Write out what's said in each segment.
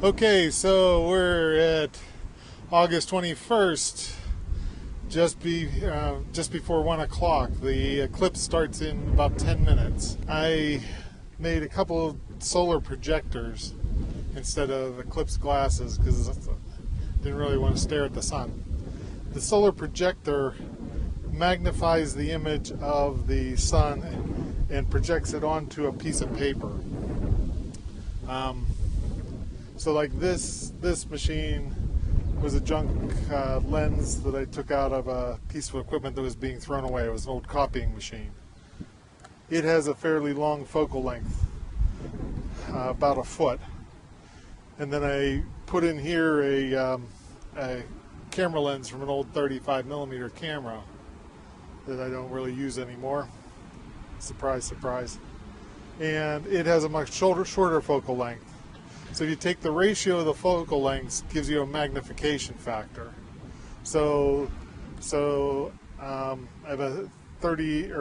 Okay, so we're at August 21st, just before 1 o'clock. The eclipse starts in about 10 minutes. I made a couple of solar projectors instead of eclipse glasses because I didn't really want to stare at the sun. The solar projector magnifies the image of the sun and projects it onto a piece of paper. So like this machine was a junk lens that I took out of a piece of equipment that was being thrown away. It was an old copying machine. It has a fairly long focal length, about a foot. And then I put in here a camera lens from an old 35 millimeter camera that I don't really use anymore. Surprise, surprise. And it has a much shorter focal length. So if you take the ratio of the focal lengths, it gives you a magnification factor. So I have a 30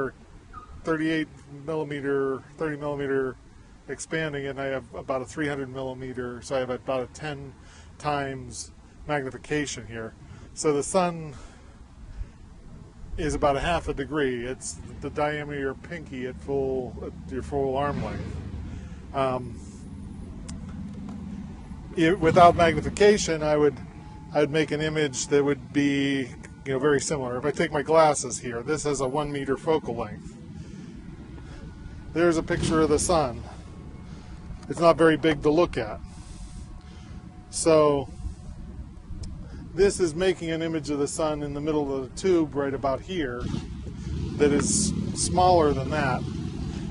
millimeter expanding, and I have about a 300 millimeter. So I have about a 10 times magnification here. So the sun is about a half a degree. It's the diameter of your pinky at your full arm length. Without magnification, I'd make an image that would be very similar. If I take my glasses here, this has a 1 meter focal length. There's a picture of the sun. It's not very big to look at. So this is making an image of the sun in the middle of the tube right about here that is smaller than that.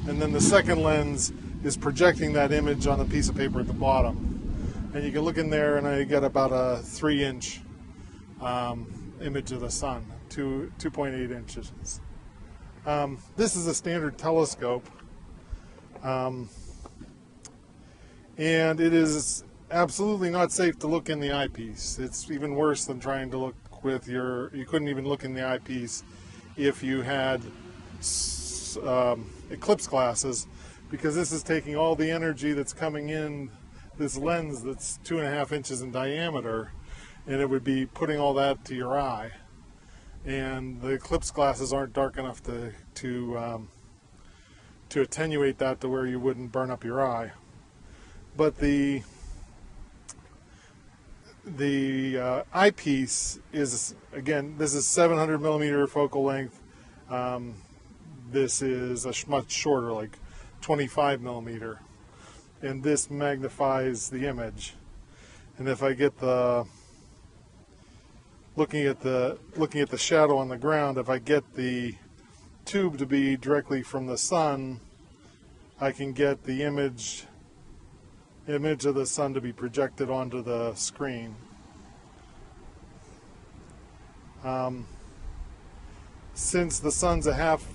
And then the second lens is projecting that image on a piece of paper at the bottom. And you can look in there, and I get about a 3-inch image of the sun, 2.8 inches. This is a standard telescope, and it is absolutely not safe to look in the eyepiece. It's even worse than trying to look you couldn't even look in the eyepiece if you had eclipse glasses, because this is taking all the energy that's coming in this lens that's 2.5 inches in diameter, and it would be putting all that to your eye. And the eclipse glasses aren't dark enough to attenuate that to where you wouldn't burn up your eye. But the eyepiece is, again, this is 700 millimeter focal length. This is a much shorter, like 25 millimeter. And this magnifies the image. And if I get looking at the shadow on the ground, if I get the tube to be directly from the sun, I can get the image of the sun to be projected onto the screen. Since the sun's a half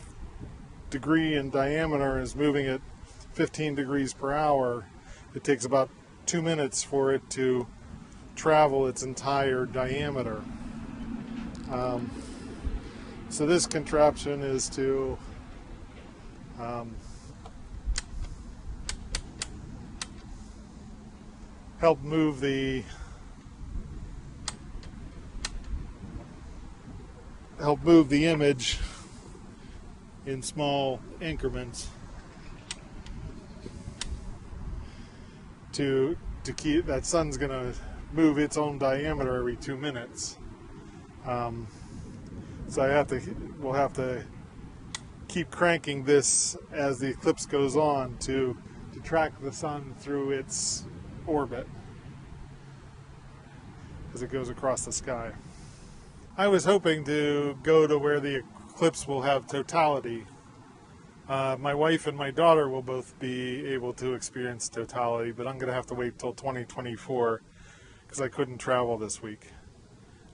degree in diameter and is moving at 15 degrees per hour, it takes about 2 minutes for it to travel its entire diameter. So this contraption is to help move the image in small increments to keep that sun's going to move its own diameter every 2 minutes. So we'll have to keep cranking this as the eclipse goes on to track the sun through its orbit as it goes across the sky. I was hoping to go to where the eclipse will have totality. My wife and my daughter will both be able to experience totality, but I'm going to have to wait till 2024 because I couldn't travel this week.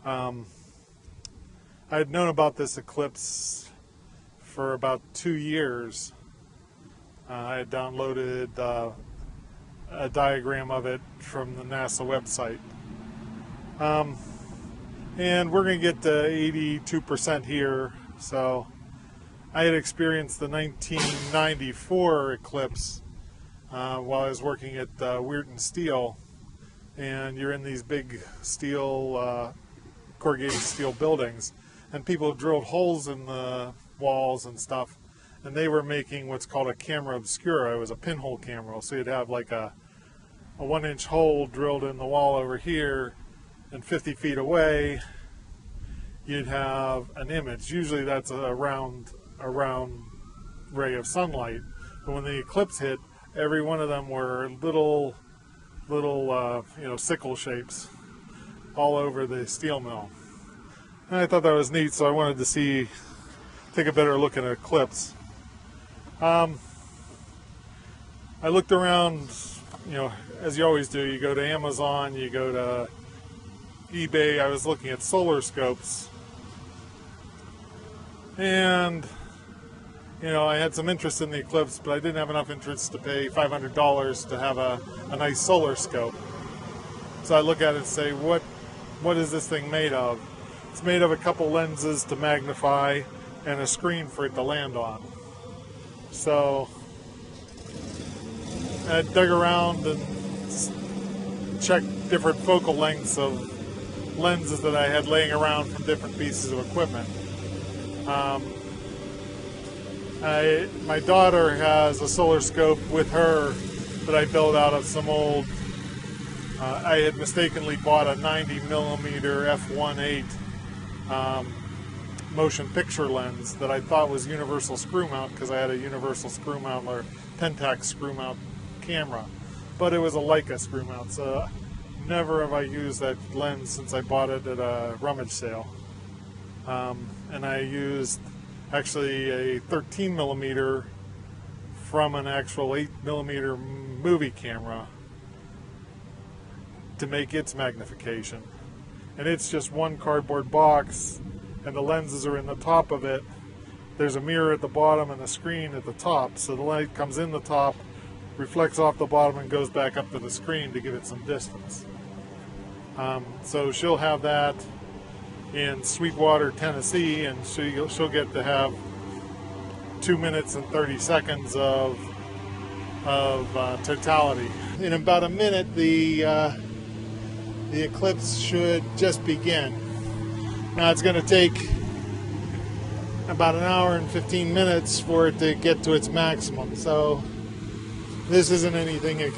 I had known about this eclipse for about 2 years. I had downloaded a diagram of it from the NASA website. And we're going to get to 82% here. So I had experienced the 1994 eclipse while I was working at Weirton Steel, and you're in these big steel, corrugated steel buildings, and people drilled holes in the walls and stuff, and they were making what's called a camera obscura. It was a pinhole camera, so you'd have like a 1-inch hole drilled in the wall over here, and 50 feet away you'd have an image. Usually that's a round ray of sunlight, but when the eclipse hit, every one of them were little sickle shapes all over the steel mill. And I thought that was neat, so I wanted to take a better look at an eclipse. I looked around, as you always do. You go to Amazon, you go to eBay. I was looking at solar scopes, and I had some interest in the eclipse, but I didn't have enough interest to pay $500 to have a nice solar scope. So I look at it and say, what is this thing made of? It's made of a couple lenses to magnify and a screen for it to land on. So I dug around and checked different focal lengths of lenses that I had laying around from different pieces of equipment. My daughter has a solar scope with her that I built out of some old, I had mistakenly bought a 90mm f1.8 motion picture lens that I thought was universal screw mount, because I had a universal screw mount or Pentax screw mount camera, but it was a Leica screw mount, so never have I used that lens since I bought it at a rummage sale. And I used actually a 13mm from an actual 8mm movie camera to make its magnification. And it's just one cardboard box, and the lenses are in the top of it. There's a mirror at the bottom and a screen at the top, so the light comes in the top, reflects off the bottom, and goes back up to the screen to give it some distance. So she'll have that in Sweetwater, Tennessee, and she'll get to have 2 minutes and 30 seconds of totality. In about a minute, the eclipse should just begin. Now it's going to take about an hour and 15 minutes for it to get to its maximum. So this isn't anything, it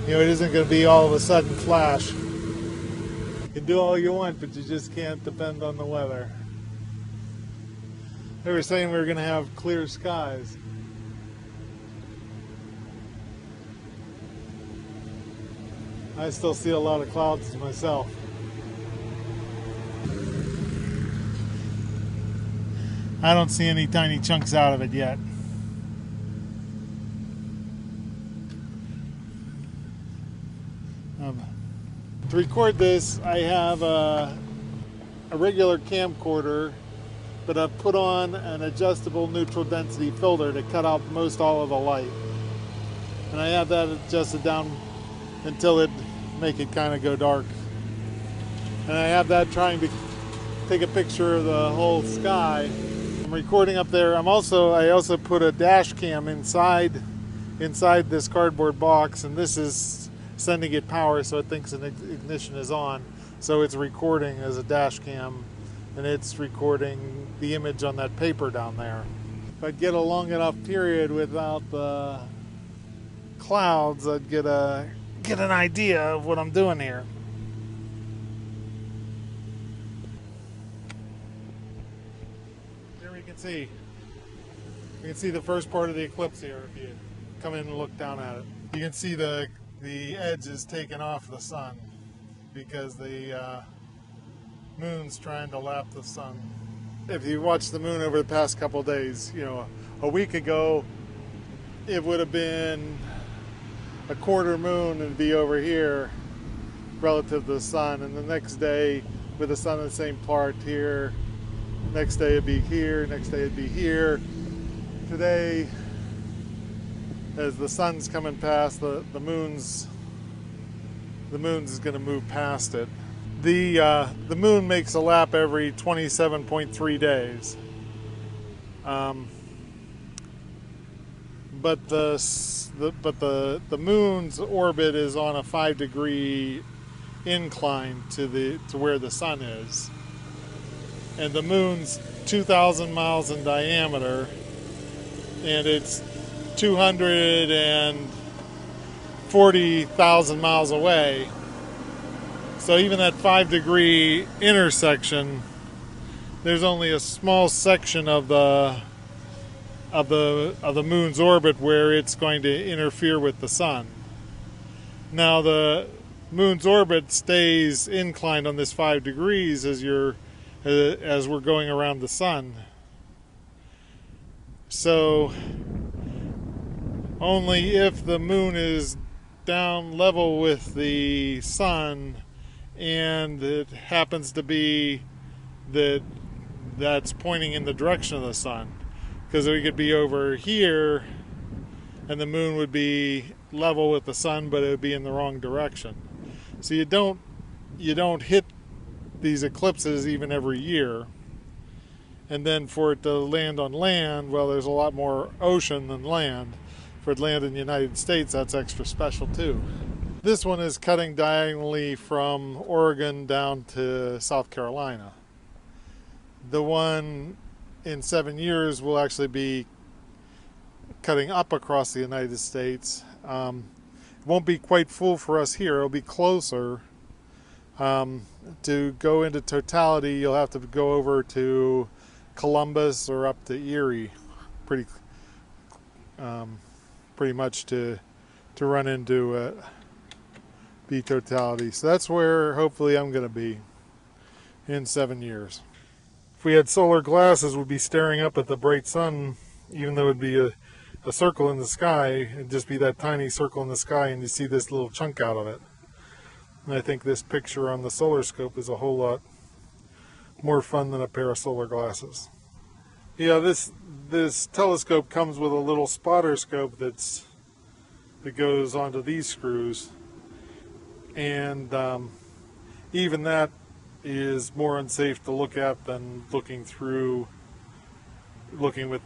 isn't going to be all of a sudden flash. You can do all you want, but you just can't depend on the weather. They were saying we were going to have clear skies. I still see a lot of clouds myself. I don't see any tiny chunks out of it yet. To record this, I have a regular camcorder, but I've put on an adjustable neutral density filter to cut out most all of the light. And I have that adjusted down until it make it kind of go dark. And I have that trying to take a picture of the whole sky. I'm recording up there. I also put a dash cam inside this cardboard box, and this is sending it power, so it thinks an ignition is on. So it's recording as a dash cam, and it's recording the image on that paper down there. If I get a long enough period without the clouds, I'd get an idea of what I'm doing here. Here we can see the first part of the eclipse here if you come in and look down at it. You can see the edge is taken off the sun because the moon's trying to lap the sun. If you watch the moon over the past couple days, a week ago it would have been a quarter moon and be over here relative to the sun, and the next day with the sun in the same part here, next day it'd be here, next day it'd be here. Today, as the sun's coming past, the moon's is going to move past it. The moon makes a lap every 27.3 days. the moon's orbit is on a 5-degree incline to where the sun is, and the moon's 2,000 miles in diameter, and it's 240,000 miles away. So even that 5-degree intersection, there's only a small section of the moon's orbit where it's going to interfere with the sun. Now the moon's orbit stays inclined on this 5 degrees as we're going around the sun. So only if the moon is down level with the sun and it happens to be that's pointing in the direction of the sun, because we could be over here and the moon would be level with the sun, but it would be in the wrong direction. So you don't hit these eclipses even every year. And then for it to land on land, well, there's a lot more ocean than land. For it to land in the United States, that's extra special too. This one is cutting diagonally from Oregon down to South Carolina. The one in 7 years will actually be cutting up across the United States. It won't be quite full for us here. It'll be closer. To go into totality, you'll have to go over to Columbus or up to Erie, pretty much to run into the totality. So that's where hopefully I'm going to be in 7 years. If we had solar glasses, we'd be staring up at the bright sun, even though it'd be a circle in the sky. It'd just be that tiny circle in the sky, and you see this little chunk out of it. And I think this picture on the solar scope is a whole lot more fun than a pair of solar glasses. Yeah, this telescope comes with a little spotter scope that goes onto these screws, and even that is more unsafe to look at than looking with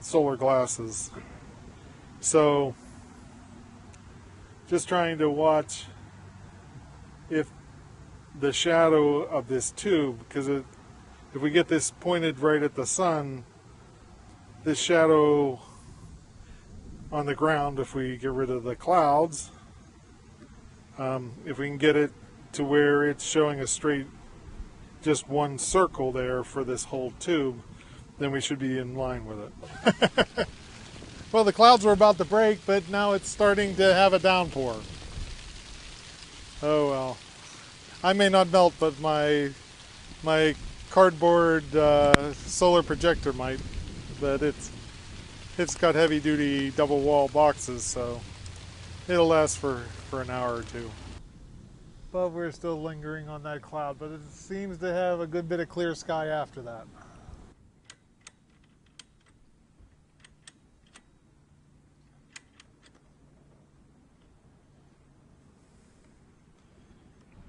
solar glasses. So just trying to watch if the shadow of this tube, because if we get this pointed right at the sun, this shadow on the ground, if we get rid of the clouds, if we can get it to where it's showing a straight, just one circle there for this whole tube, then we should be in line with it. Well, the clouds were about to break, but now it's starting to have a downpour. Oh well. I may not melt, but my cardboard solar projector might. But it's got heavy duty double wall boxes, so it'll last for an hour or two. But we're still lingering on that cloud, but it seems to have a good bit of clear sky after that.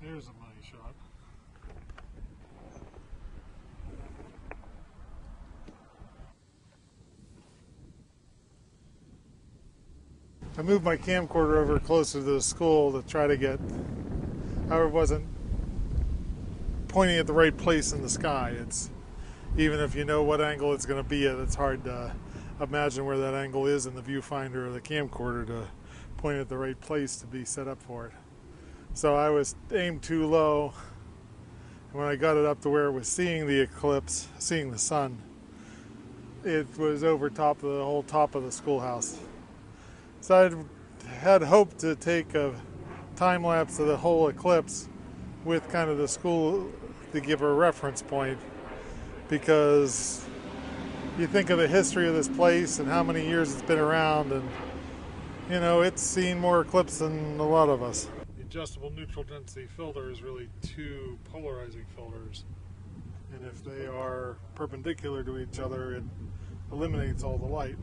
Here's a money shot. I moved my camcorder over closer to the school to try to get, however, it wasn't pointing at the right place in the sky. It's, even if you know what angle it's going to be at, it's hard to imagine where that angle is in the viewfinder of the camcorder to point at the right place to be set up for it. So I was aimed too low, and when I got it up to where it was seeing the eclipse, seeing the sun, it was over top of the whole top of the schoolhouse. So I had hoped to take a time lapse of the whole eclipse with kind of the school to give a reference point, because you think of the history of this place and how many years it's been around, and you know, it's seen more eclipse than a lot of us. The adjustable neutral density filter is really two polarizing filters, and if they are perpendicular to each other, it eliminates all the light.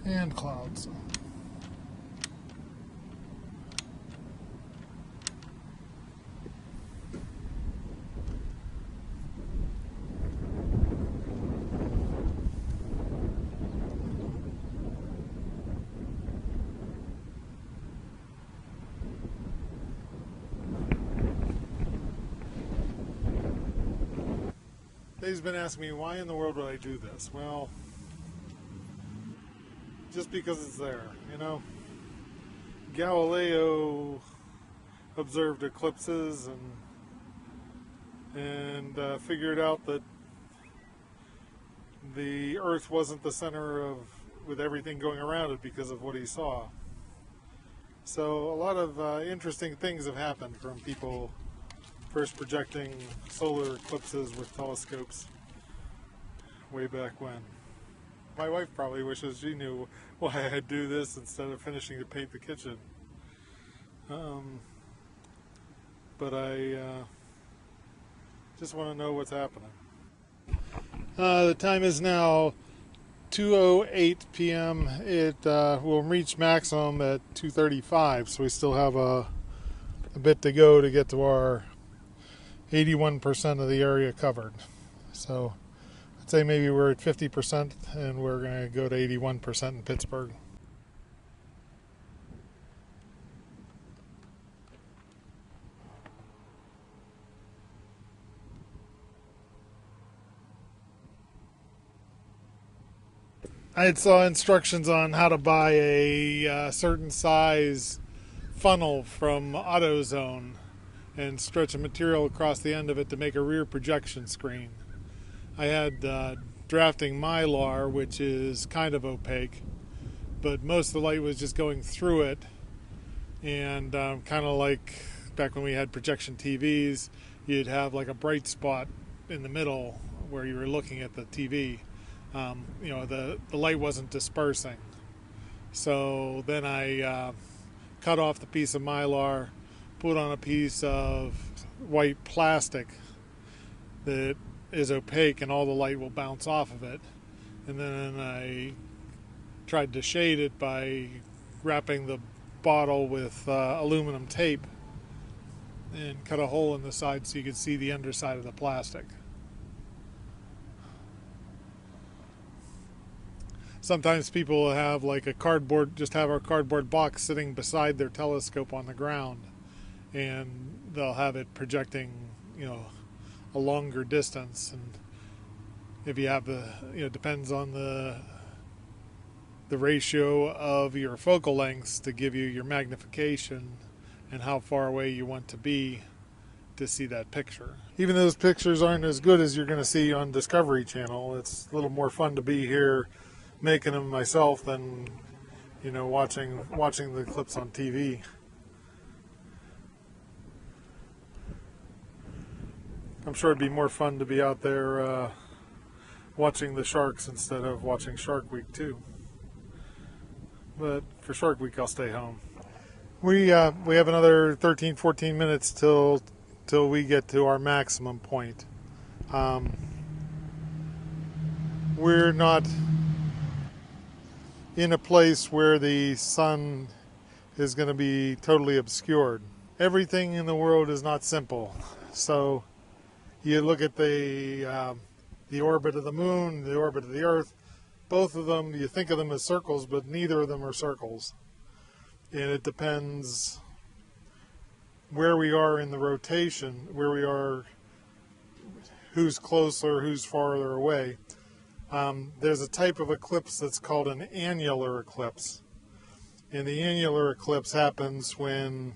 And clouds. They've been asking me, why in the world would I do this? Well, just because it's there, you know. Galileo observed eclipses and figured out that the Earth wasn't the center of, with everything going around it, because of what he saw. So a lot of interesting things have happened from people first projecting solar eclipses with telescopes way back when. My wife probably wishes she knew why I do this instead of finishing to paint the kitchen. But I just want to know what's happening. The time is now 2:08 p.m. It will reach maximum at 2:35, so we still have a bit to go to get to our 81% of the area covered. So I'd say maybe we're at 50% and we're going to go to 81% in Pittsburgh. I saw instructions on how to buy a certain size funnel from AutoZone and stretch a material across the end of it to make a rear projection screen. I had drafting Mylar, which is kind of opaque, but most of the light was just going through it, and kind of like back when we had projection TVs, you'd have like a bright spot in the middle where you were looking at the TV. You know, the light wasn't dispersing. So then I cut off the piece of Mylar, put on a piece of white plastic that is opaque and all the light will bounce off of it. And then I tried to shade it by wrapping the bottle with aluminum tape and cut a hole in the side so you could see the underside of the plastic. Sometimes people will have like a cardboard, just have our cardboard box sitting beside their telescope on the ground, and they'll have it projecting, you know, a longer distance. And if you have the, you know, depends on the ratio of your focal lengths to give you your magnification and how far away you want to be to see that picture. Even those pictures aren't as good as you're going to see on Discovery Channel. It's a little more fun to be here making them myself than, you know, watching the clips on TV. I'm sure it'd be more fun to be out there watching the sharks instead of watching Shark Week too. But for Shark Week, I'll stay home. We have another 13-14 minutes till we get to our maximum point. We're not in a place where the sun is going to be totally obscured. Everything in the world is not simple. So you look at the orbit of the moon, the orbit of the earth, both of them, you think of them as circles, but neither of them are circles. And it depends where we are in the rotation, where we are, who's closer, who's farther away. There's a type of eclipse that's called an annular eclipse. And the annular eclipse happens when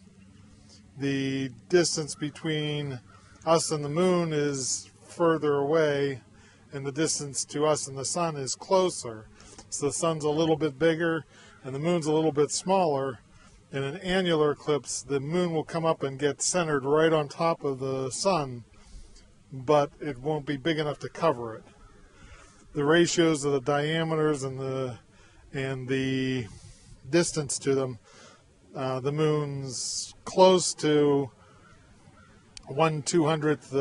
the distance between us and the moon is further away and the distance to us and the sun is closer. So the sun's a little bit bigger and the moon's a little bit smaller. In an annular eclipse, the moon will come up and get centered right on top of the sun, but it won't be big enough to cover it. The ratios of the diameters and the distance to them, the moon's close to 1/200th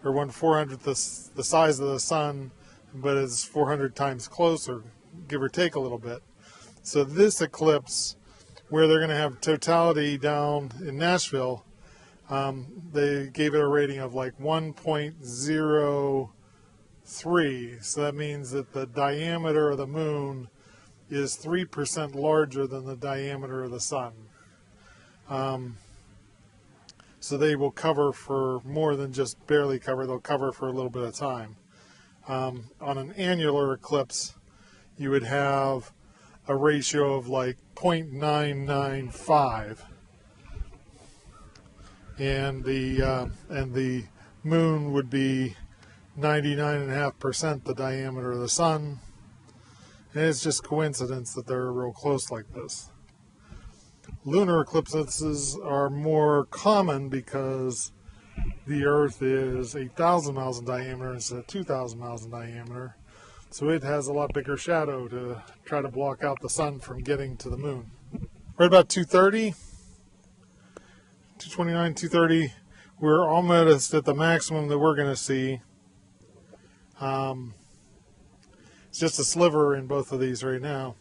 or 1/400th the size of the sun, but it's 400 times closer, give or take a little bit. So this eclipse, where they're going to have totality down in Nashville, they gave it a rating of like 1.03. So that means that the diameter of the moon is 3% larger than the diameter of the sun. so they will cover for more than just barely cover. They'll cover for a little bit of time. On an annular eclipse, you would have a ratio of like 0.995, and the moon would be 99.5% the diameter of the sun. And it's just coincidence that they're real close like this. Lunar eclipses are more common because the Earth is 8,000 miles in diameter instead of 2,000 miles in diameter. So it has a lot bigger shadow to try to block out the sun from getting to the moon. Right about 2:30, 2:29, 2:30, we're almost at the maximum that we're going to see. It's just a sliver in both of these right now.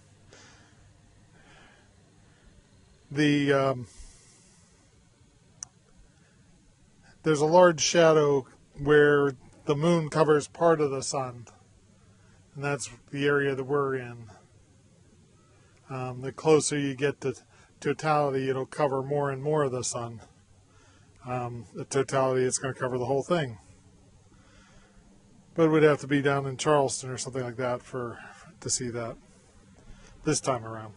There's a large shadow where the moon covers part of the sun, and that's the area that we're in. The closer you get to totality, it'll cover more and more of the sun. The totality, it's going to cover the whole thing. But it would have to be down in Charleston or something like that to see that this time around.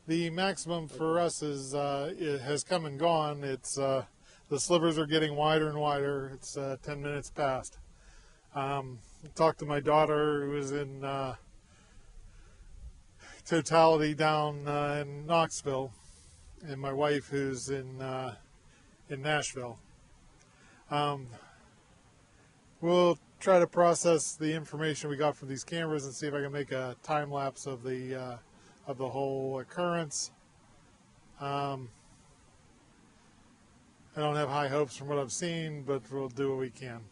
The maximum for us is it has come and gone. It's the slivers are getting wider and wider. It's 10 minutes past. Talked to my daughter who is in totality down in Knoxville, and my wife who's in Nashville. We'll try to process the information we got from these cameras and see if I can make a time lapse of the whole occurrence. I don't have high hopes from what I've seen, but we'll do what we can.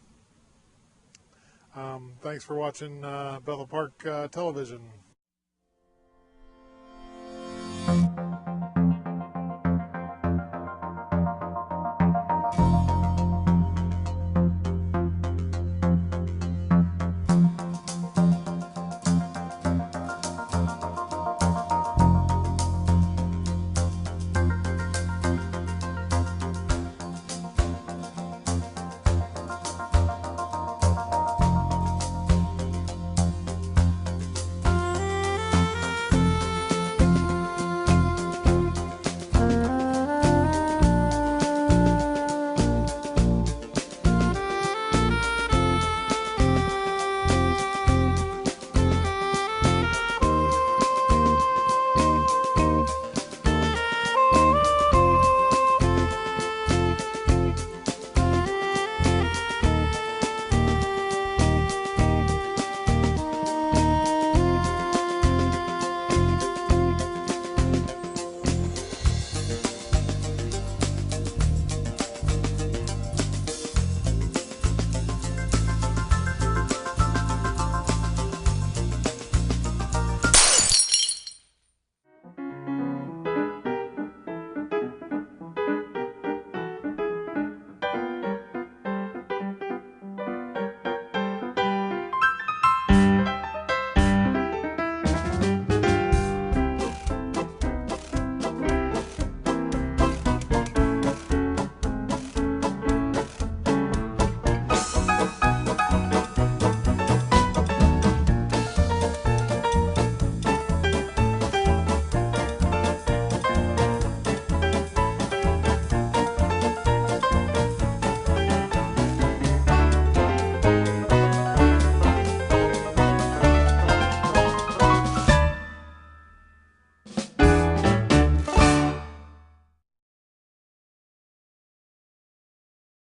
Thanks for watching Bethel Park Television.